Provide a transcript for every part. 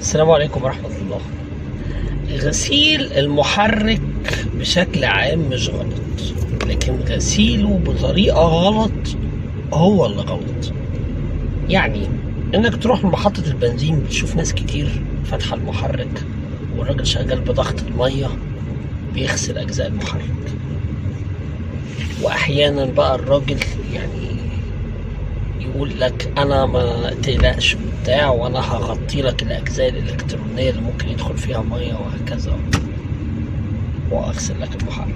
السلام عليكم ورحمة الله. غسيل المحرك بشكل عام مش غلط، لكن غسيله بطريقة غلط هو اللي غلط. يعني انك تروح لمحطة البنزين بتشوف ناس كتير فاتحة المحرك والراجل شغال بضغط المية بيغسل اجزاء المحرك، واحيانا بقى الراجل يعني يقول لك انا ما تقلقش بتاع وانا هغطي لك الاجزاء الالكترونيه اللي ممكن يدخل فيها ميه وهكذا، واغسل لك المحرك.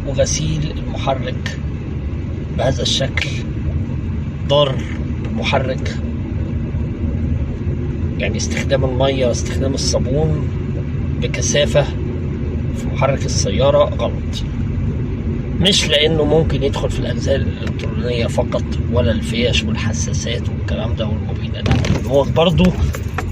وغسيل المحرك بهذا الشكل ضار بالمحرك، يعني استخدام الميه واستخدام الصابون بكثافه في محرك السياره غلط، مش لانه ممكن يدخل في الاجزاء الالكترونيه فقط ولا الفيش والحساسات والكلام ده والمبينات، هو برضو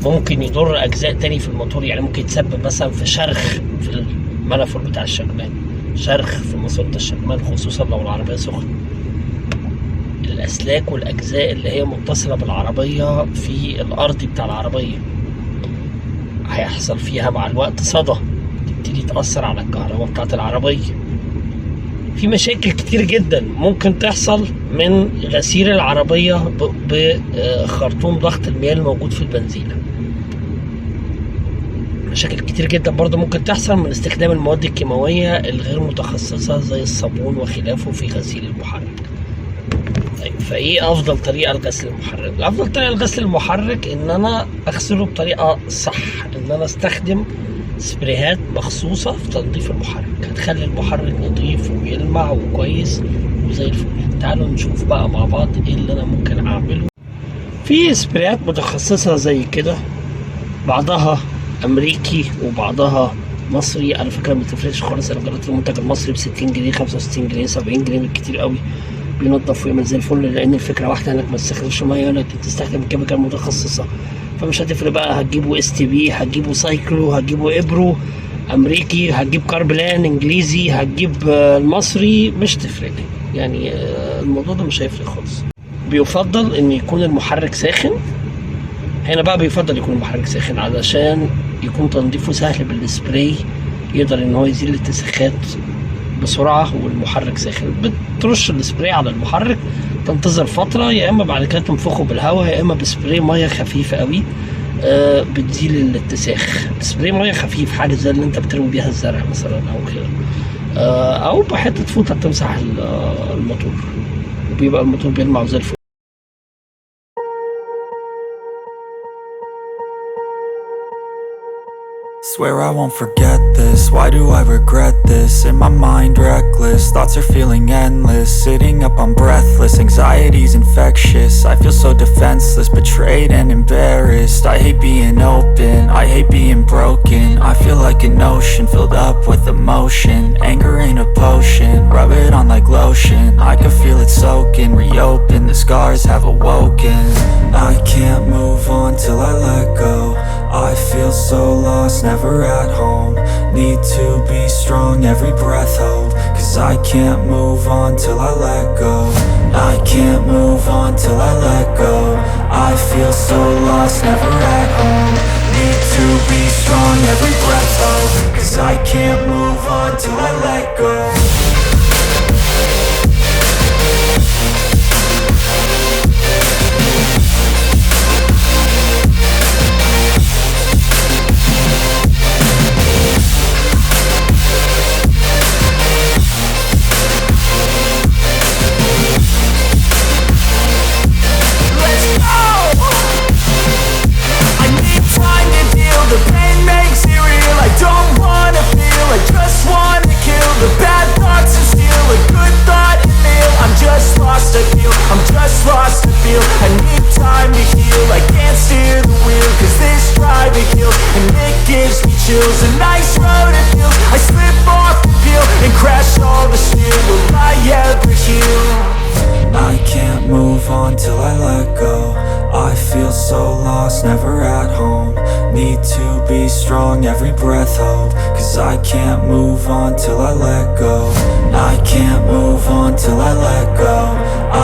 ممكن يضر اجزاء تاني في الموتور. يعني ممكن يتسبب مثلا في شرخ في المنافور بتاع الشكمان، شرخ في ماسورة الشكمان، خصوصا لو العربيه سخنه. الاسلاك والاجزاء اللي هي متصله بالعربيه في الارضي بتاع العربيه هيحصل فيها مع الوقت صدى، تبتدي تاثر على الكهرباء بتاعت العربيه. في مشاكل كتير جدا ممكن تحصل من غسيل العربية بخرطوم ضغط المياه الموجود في البنزينة. مشاكل كتير جدا برضه ممكن تحصل من استخدام المواد الكيماوية الغير متخصصة زي الصابون وخلافه في غسيل المحرك. طيب، فايه افضل طريقة لغسل المحرك؟ افضل طريقة لغسل المحرك ان انا اغسله بطريقة صح، ان انا استخدم سبريهات مخصوصة في تنظيف المحرك، هتخلي المحرك نظيف ويلمع وكويس وزي الفل. تعالوا نشوف بقى مع بعض ايه اللي انا ممكن اعمله. في سبريهات متخصصة زي كده، بعضها امريكي وبعضها مصري. على فكرة ما بتفرقش خالص، انا جربت المنتج المصري ب60 جنيه 65 جنيه 70 جنيه بالكتير قوي، بينضف ويعمل زي الفل، لان الفكرة واحدة انك ما تستخدمش مية ولا تستخدم كيميكال متخصصة، فمش هتفرق بقى هتجيبوا STB، هتجيبوا سايكلو، هتجيبوا ابرو امريكي، هتجيب كاربلان انجليزي، هتجيب المصري، مش تفرق. يعني الموضوع ده مش هيفرق خالص. بيفضل ان يكون المحرك ساخن. هنا بقى بيفضل يكون المحرك ساخن علشان يكون تنظيفه سهل بالسبراي، يقدر ان هو يزيل الاتساخات بسرعه والمحرك ساخن. بترش السبراي على المحرك، تنتظر فتره، يا اما بعد كده تنفخه بالهواء، يا اما بسبراي ميه خفيفه قوي بتزيل الاتساخ. سبراي ميه خفيف، حاجه زي اللي انت بترمي بيها الزرع مثلا او كده، او بحته فوطه تمسح الموتور، وبيبقى الموتور بيلمع زي الفل. Swear I won't forget this, why do I regret this? In my mind reckless, thoughts are feeling endless. Sitting up I'm breathless, anxiety's infectious. I feel so defenseless, betrayed and embarrassed. I hate being open, I hate being broken. I feel like an ocean filled up with emotion. Anger ain't a potion, rub it on like lotion. I can feel it soaking, reopen, the scars have awoken. I can't move on till I let go. I feel so lost, never at home. Need to be strong, every breath hold. Cause I can't move on till I let go. I can't move on till I let go. I feel so lost, never at home. Need to be strong, every breath hold. Cause I can't move on till I let go. The pain makes it real, I don't wanna feel, I just wanna kill the bad thoughts and steal a good thought and feel. I'm just lost, I feel, I'm just lost, I feel. I need time to heal, I can't steer the wheel, cause this drive it kills, and it gives me chills. A nice road it feels, I slip off the peel, and crash all the steel. Will I ever heal? I can't move on till I let go. I feel so lost, never at home. Need to be strong, every breath hold. Cause I can't move on till I let go. I can't move on till I let go.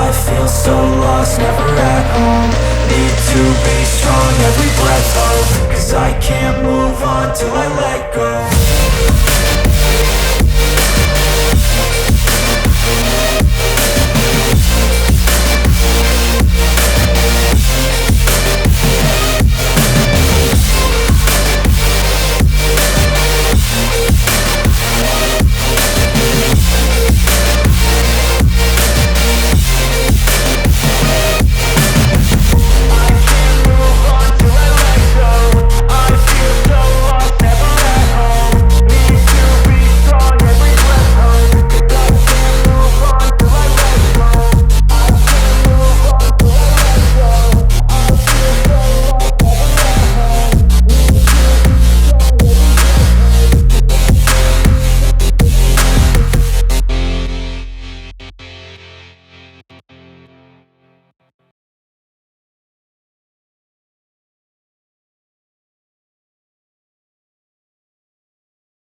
I feel so lost, never at home. Need to be strong, every breath